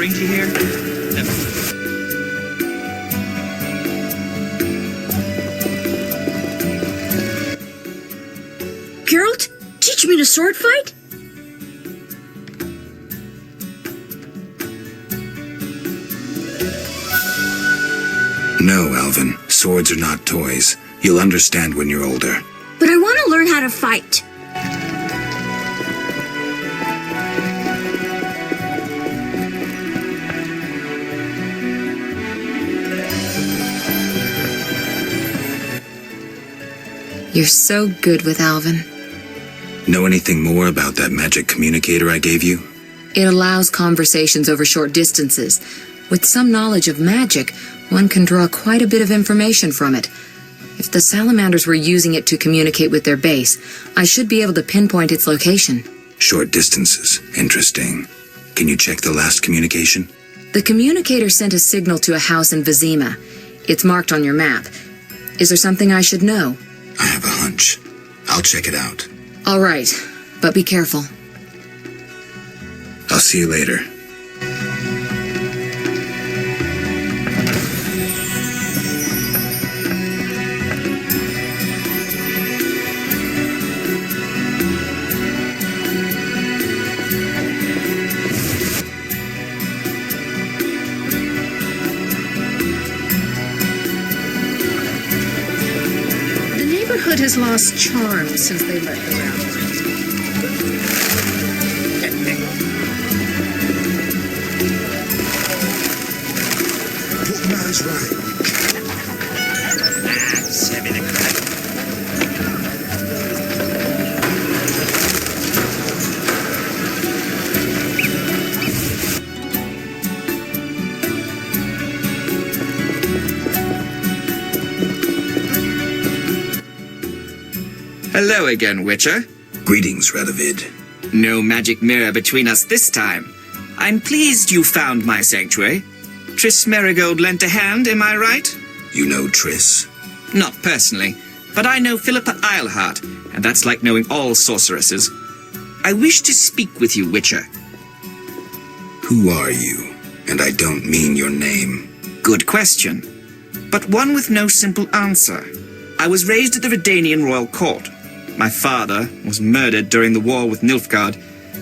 brings you here? Never. Geralt, teach me to sword fight? No, Elven. Swords are not toys. You'll understand when you're older. But I want to learn how to fight. You're so good with Alvin. Know anything more about that magic communicator I gave you? It allows conversations over short distances. With some knowledge of magic, one can draw quite a bit of information from it. If the salamanders were using it to communicate with their base, I should be able to pinpoint its location. Short distances. Interesting. Can you check the last communication? The communicator sent a signal to a house in Vizima. It's marked on your map. Is there something I should know? I have a hunch. I'll check it out. All right, but be careful. I'll see you later. The neighborhood has lost charm since they let them out. Your man's right. Send me the crack. Hello again, Witcher. Greetings, Radovid. No magic mirror between us this time. I'm pleased you found my sanctuary. Triss Merigold lent a hand, am I right? You know Triss? Not personally, but I know Philippa Eilhart, and that's like knowing all sorceresses. I wish to speak with you, Witcher. Who are you? And I don't mean your name. Good question, but one with no simple answer. I was raised at the Redanian royal court. My father was murdered during the war with Nilfgaard.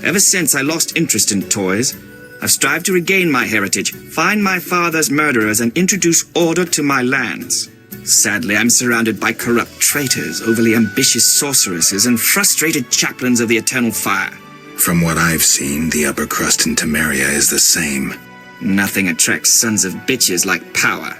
Ever since, I lost interest in toys. I've strived to regain my heritage, find my father's murderers, and introduce order to my lands. Sadly, I'm surrounded by corrupt traitors, overly ambitious sorceresses, and frustrated chaplains of the Eternal Fire. From what I've seen, the upper crust in Temeria is the same. Nothing attracts sons of bitches like power.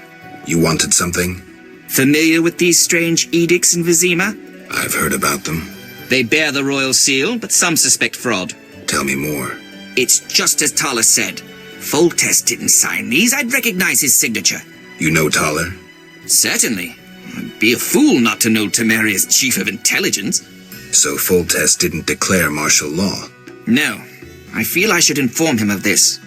You wanted something? Familiar with these strange edicts in Vizima? I've heard about them. They bear the royal seal, but some suspect fraud. Tell me more. It's just as Tala said. Foltest didn't sign these. I'd recognize his signature. You know Taller? Certainly. I'd be a fool not to know Temeria's chief of intelligence. So Foltest didn't declare martial law? No. I feel I should inform him of this.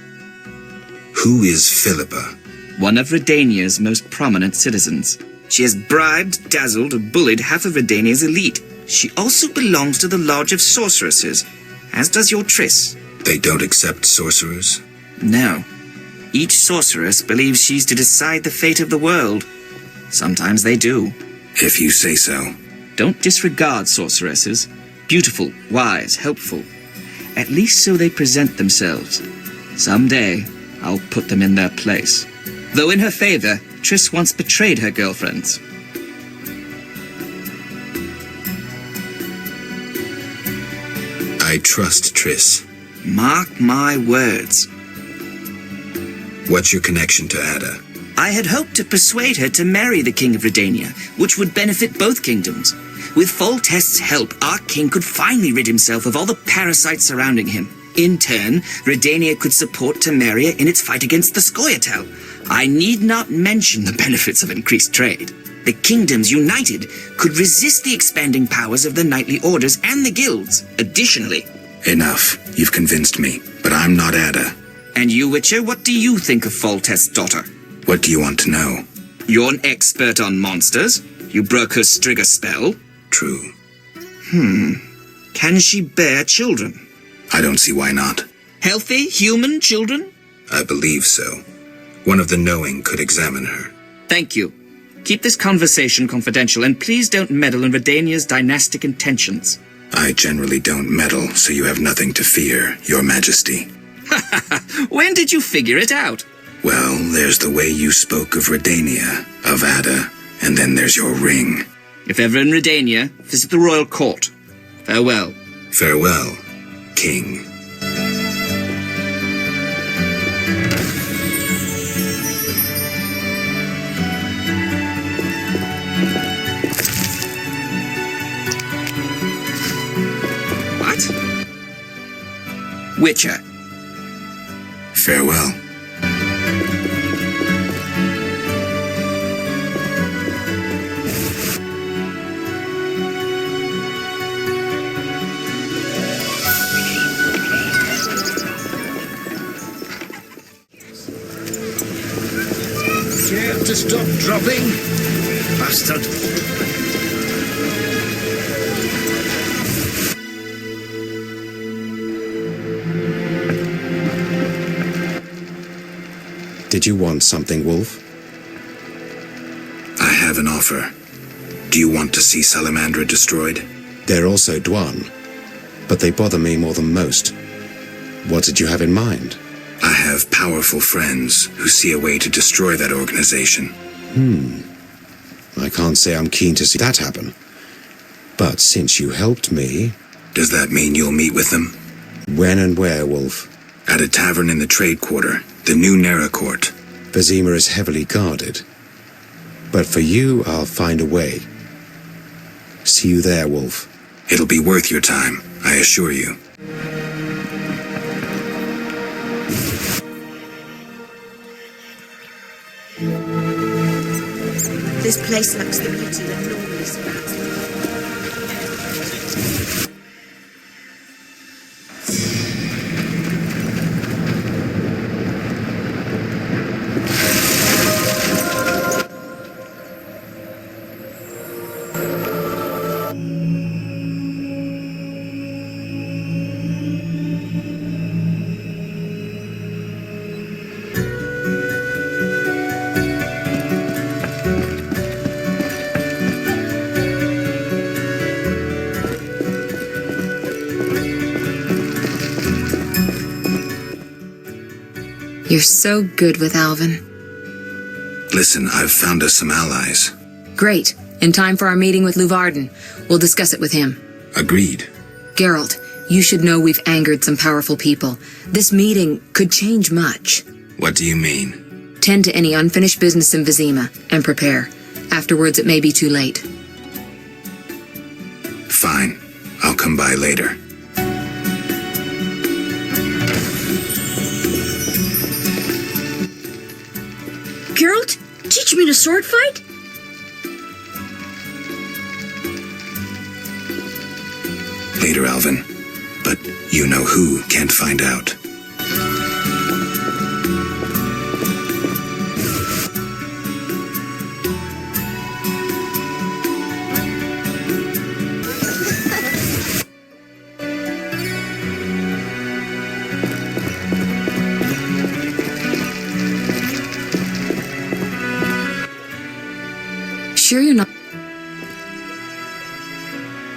Who is Philippa? One of Redania's most prominent citizens. She has bribed, dazzled, or bullied half of Redania's elite. She also belongs to the Lodge of Sorceresses, as does your Triss. They don't accept sorcerers? No. Each sorceress believes she's to decide the fate of the world. Sometimes they do. If you say so. Don't disregard sorceresses. Beautiful, wise, helpful. At least so they present themselves. Someday, I'll put them in their place. Though in her favor, Triss once betrayed her girlfriends. I trust Triss. Mark my words. What's your connection to Ada? I had hoped to persuade her to marry the King of Redania, which would benefit both kingdoms. With Foltest's help, our king could finally rid himself of all the parasites surrounding him. In turn, Redania could support Temeria in its fight against the Scoia'tael. I need not mention the benefits of increased trade. The kingdoms united could resist the expanding powers of the knightly orders and the guilds. Additionally... Enough. You've convinced me. But I'm not Ada. And you, Witcher, what do you think of Foltest's daughter? What do you want to know? You're an expert on monsters. You broke her Strigger spell. True. Can she bear children? I don't see why not. Healthy, human children? I believe so. One of the knowing could examine her. Thank you. Keep this conversation confidential, and please don't meddle in Redania's dynastic intentions. I generally don't meddle, so you have nothing to fear, Your Majesty. When did you figure it out? Well, there's the way you spoke of Redania, of Ada, and then there's your ring. If ever in Redania, visit the royal court. Farewell. Farewell, King. What? Witcher. Farewell. Care to stop dropping? Bastard. Did you want something, Wolf? I have an offer. Do you want to see Salamandra destroyed? They're also Dwan, but they bother me more than most. What did you have in mind? I have powerful friends who see a way to destroy that organization. I can't say I'm keen to see that happen. But since you helped me... Does that mean you'll meet with them? When and where, Wolf? At a tavern in the trade quarter, the new Narakort. Vizima is heavily guarded. But for you, I'll find a way. See you there, Wolf. It'll be worth your time, I assure you. This place lacks the beauty that normally surrounds it. You're so good with Alvin. Listen, I've found us some allies. Great. In time for our meeting with Leuvaarden. We'll discuss it with him. Agreed. Geralt, you should know we've angered some powerful people. This meeting could change much. What do you mean? Tend to any unfinished business in Vizima, and prepare. Afterwards, it may be too late. Fine. I'll come by later. Geralt, teach me to sword fight? Later, Alvin. But you know who can't find out. Sure you're not...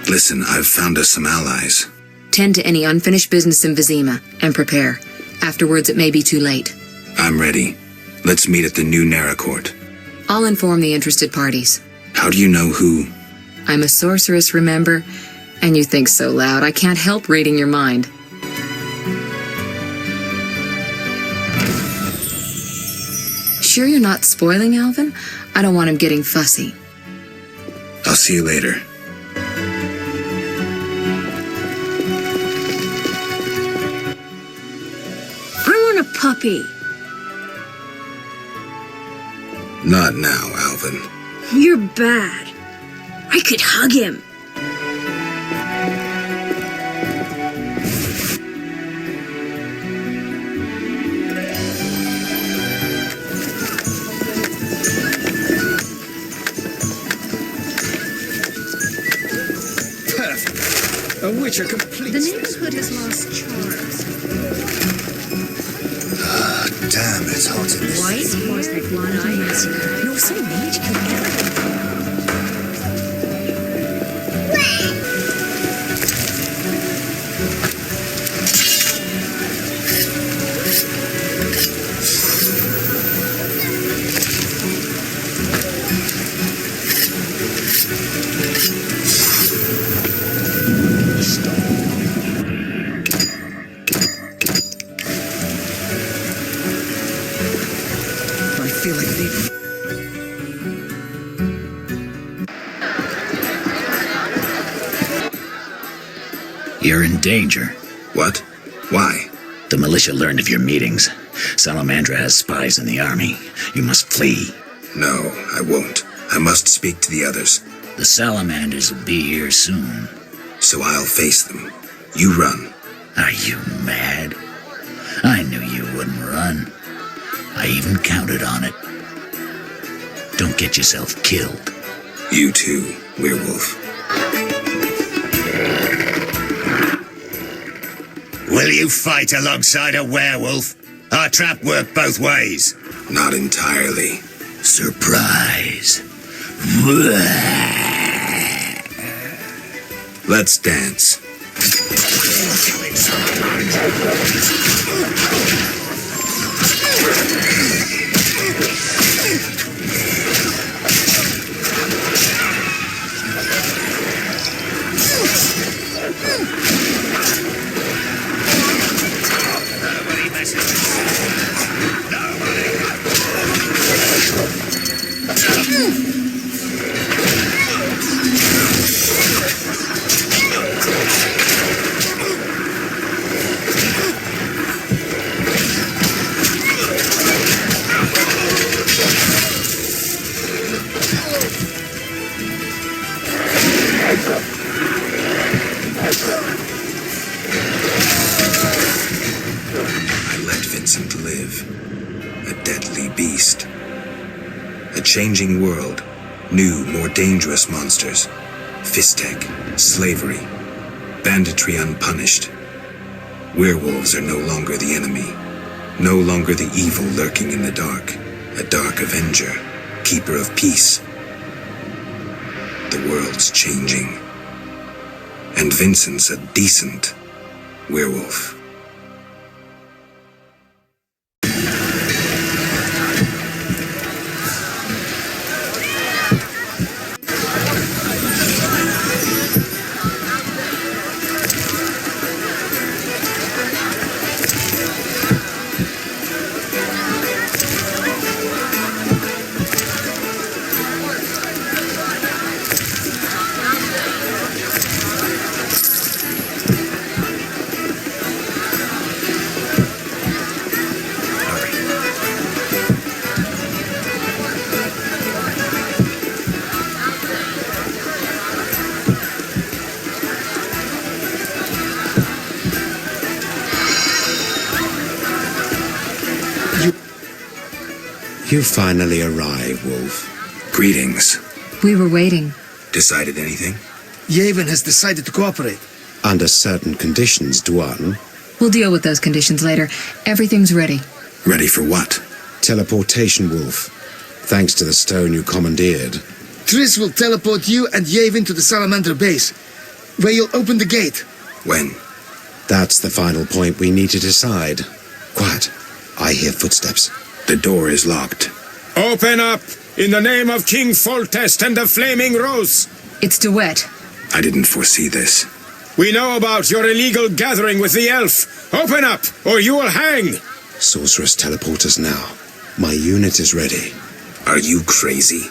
Listen, I've found us some allies. Tend to any unfinished business in Vizima, and prepare. Afterwards, it may be too late. I'm ready. Let's meet at the new Narakort. I'll inform the interested parties. How do you know who? I'm a sorceress, remember? And you think so loud, I can't help reading your mind. Sure you're not spoiling Alvin? I don't want him getting fussy. I'll see you later. I want a puppy. Not now, Alvin. You're bad. I could hug him. Perfect. A witcher complete. The neighborhood has lost charms. that's hot in this. White was like one eyes. No, so magical. I feel like they... You're in danger. What? Why? The militia learned of your meetings. Salamandra has spies in the army. You must flee. No, I won't. I must speak to the others. The Salamanders will be here soon. So I'll face them. You run. Are you mad? I knew you wouldn't run. I even counted on it. Don't get yourself killed. You too, Werewolf. Will you fight alongside a werewolf? Our trap worked both ways. Not entirely. Surprise. Let's dance. I let Vincent live. A deadly beast. A changing world. New, more dangerous monsters. Fistek, slavery, banditry unpunished. Werewolves are no longer the enemy. No longer the evil lurking in the dark. A dark avenger, keeper of peace. The world's changing. And Vincent's a decent werewolf. You finally arrive, Wolf. Greetings. We were waiting. Decided anything? Yaevinn has decided to cooperate. Under certain conditions, Dwan. We'll deal with those conditions later. Everything's ready. Ready for what? Teleportation, Wolf. Thanks to the stone you commandeered. Triss will teleport you and Yaevinn to the Salamandra base, where you'll open the gate. When? That's the final point we need to decide. Quiet. I hear footsteps. The door is locked. Open up! In the name of King Foltest and the Flaming Rose! It's de Wett. I didn't foresee this. We know about your illegal gathering with the elf. Open up, or you will hang! Sorceress, teleport us now. My unit is ready. Are you crazy?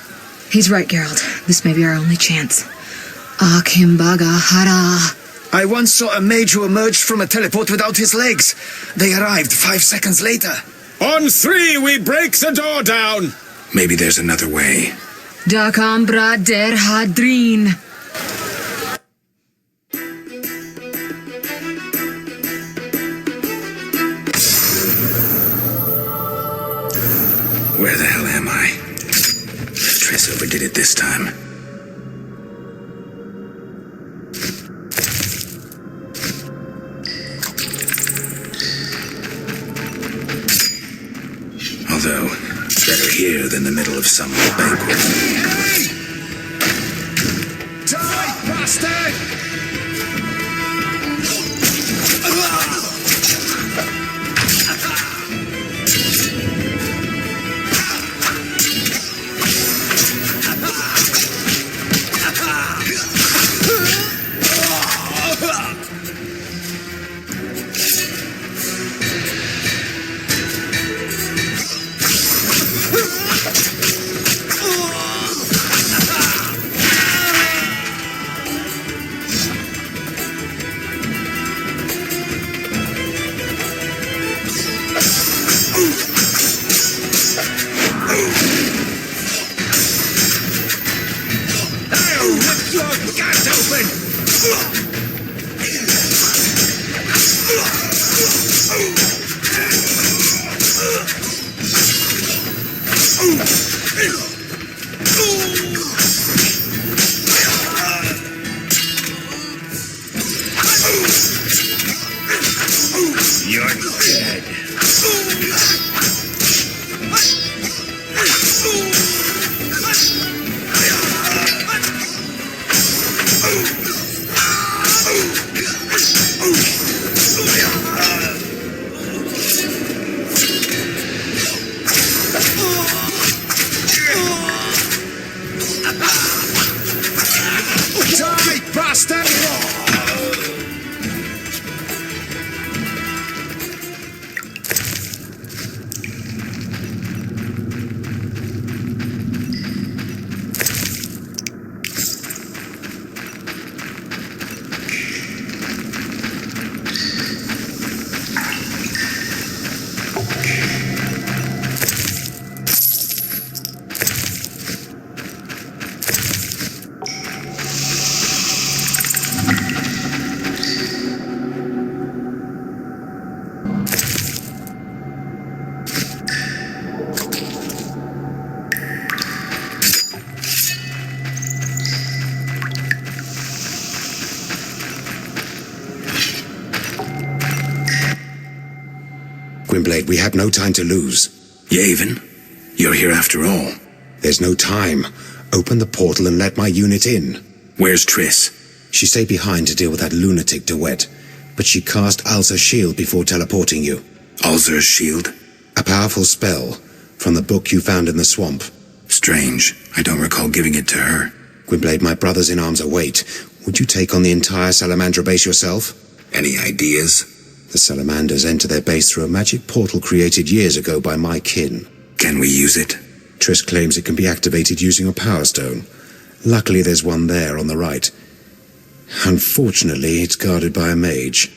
He's right, Geralt. This may be our only chance. Akimbaga Hara. I once saw a mage who emerged from a teleport without his legs. They arrived 5 seconds later. On 3, we break the door down! Maybe there's another way. Dakambra der Hadrin. Where the hell am I? Triss overdid it this time. though. Better here than the middle of some banquet. Die, bastard! You're dead. Die, bastard! Gwynblade, we have no time to lose. Yaevinn, you're here after all. There's no time. Open the portal and let my unit in. Where's Triss? She stayed behind to deal with that lunatic de Wett, but she cast Azar's shield before teleporting you. Azar's shield? A powerful spell from the book you found in the swamp. Strange. I don't recall giving it to her. Gwynblade, my brothers in arms await. Would you take on the entire Salamandra base yourself? Any ideas? The Salamanders enter their base through a magic portal created years ago by my kin. Can we use it? Triss claims it can be activated using a power stone. Luckily there's one there on the right. Unfortunately, it's guarded by a mage.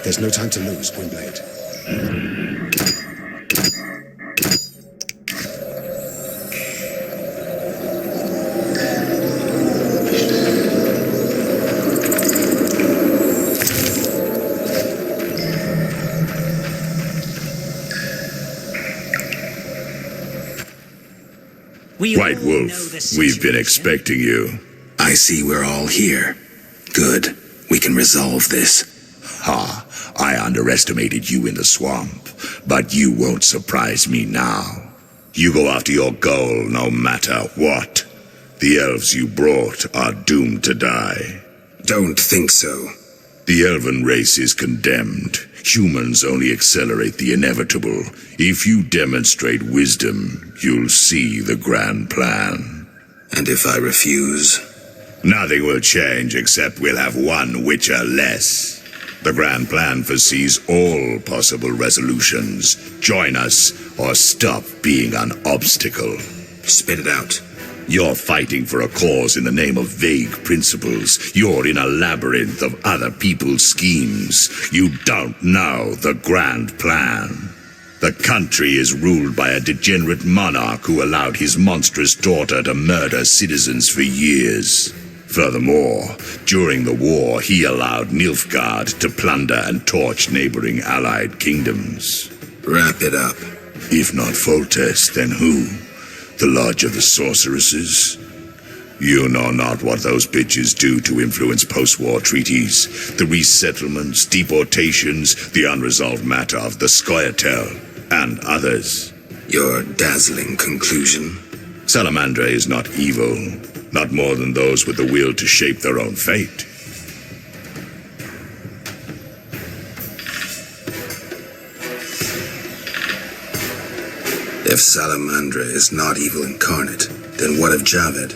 There's no time to lose, Gwynblade. White Wolf, we've been expecting you. I see we're all here. Good. We can resolve this. Ha, I underestimated you in the swamp, but you won't surprise me now. You go after your goal no matter what. The elves you brought are doomed to die. Don't think so. The elven race is condemned. Humans only accelerate the inevitable. If you demonstrate wisdom, you'll see the grand plan. And if I refuse? Nothing will change except we'll have one Witcher less. The grand plan foresees all possible resolutions. Join us or stop being an obstacle. Spit it out. You're fighting for a cause in the name of vague principles. You're in a labyrinth of other people's schemes. You don't know the grand plan. The country is ruled by a degenerate monarch who allowed his monstrous daughter to murder citizens for years. Furthermore, during the war, he allowed Nilfgaard to plunder and torch neighboring allied kingdoms. Wrap it up. If not Foltest, then who? The Lodge of the Sorceresses? You know not what those bitches do to influence post-war treaties, the resettlements, deportations, the unresolved matter of the Scoia'tael, and others. Your dazzling conclusion? Salamandra is not evil, not more than those with the will to shape their own fate. If Salamandra is not evil incarnate, then what of Javed?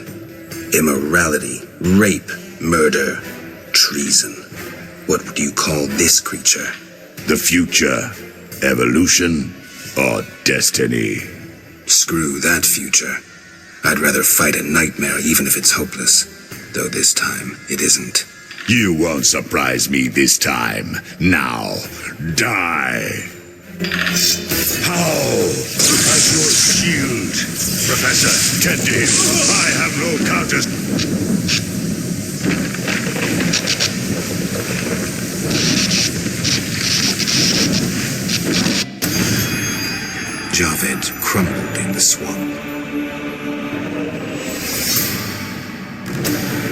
Immorality, rape, murder, treason. What would you call this creature? The future, evolution, or destiny? Screw that future. I'd rather fight a nightmare even if it's hopeless. Though this time, it isn't. You won't surprise me this time. Now, die! How? As your shield. Professor, tend to him. I have no counters. Javed crumbled in the swamp.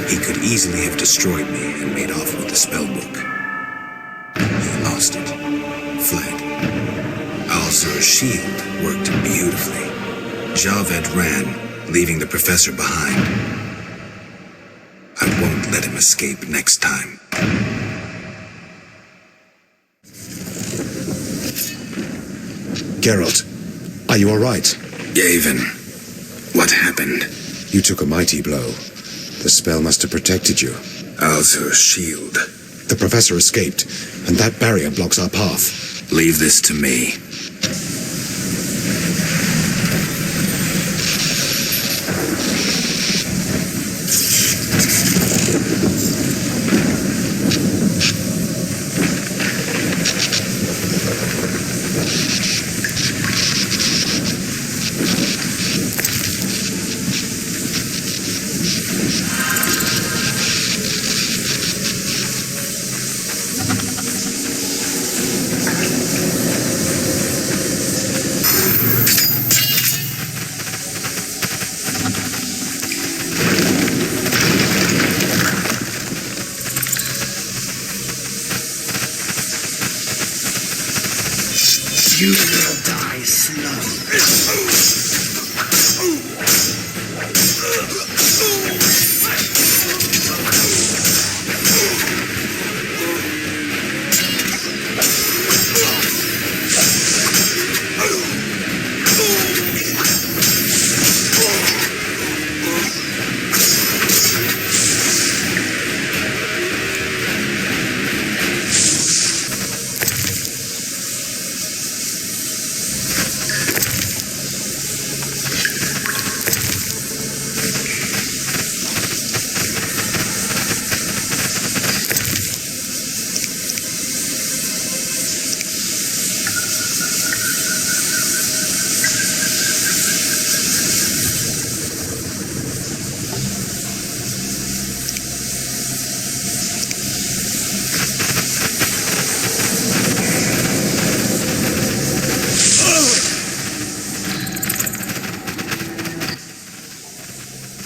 He could easily have destroyed me and made off with the spellbook. He lost it. Fled. Azar's shield worked beautifully. Javed ran, leaving the professor behind. I won't let him escape next time. Geralt, are you all right? Yaevinn, what happened? You took a mighty blow. The spell must have protected you. Azar's shield. The professor escaped, and that barrier blocks our path. Leave this to me. You will die slow.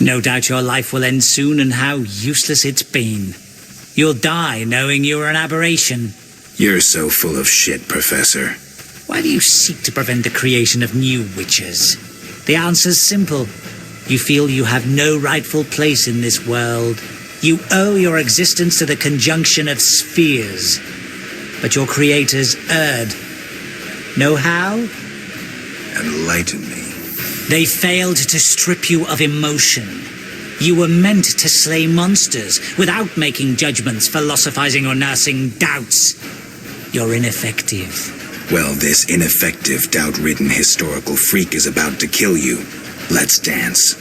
No doubt your life will end soon, and how useless it's been. You'll die knowing you're an aberration. You're so full of shit, Professor. Why do you seek to prevent the creation of new witches? The answer's simple. You feel you have no rightful place in this world. You owe your existence to the conjunction of spheres. But your creators erred. Know how? Enlighten me. They failed to strip you of emotion. You were meant to slay monsters without making judgments, philosophizing, or nursing doubts. You're ineffective. Well, this ineffective, doubt-ridden historical freak is about to kill you. Let's dance.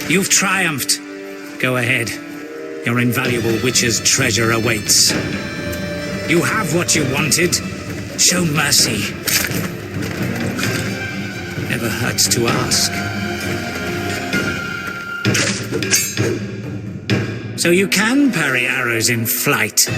You've triumphed. Go ahead. Your invaluable witch's treasure awaits. You have what you wanted. Show mercy. Never hurts to ask. So you can parry arrows in flight.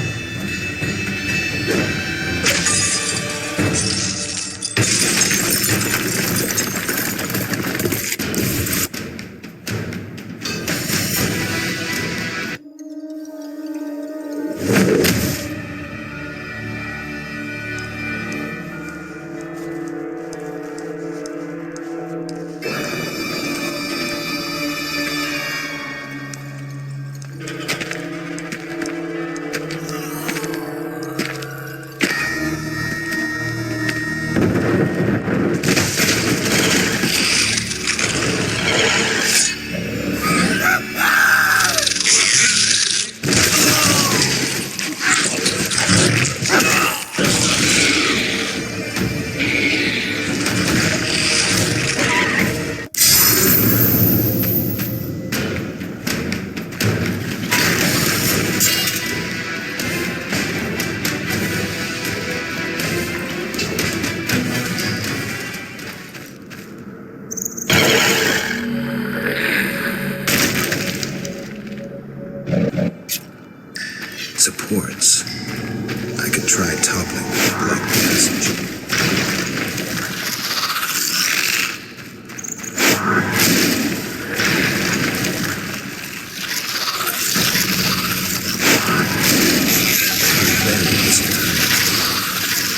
Supports. I could try toppling the block passage.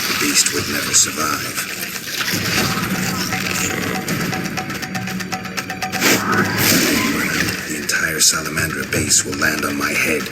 The beast would never survive. The entire Salamandra base will land on my head.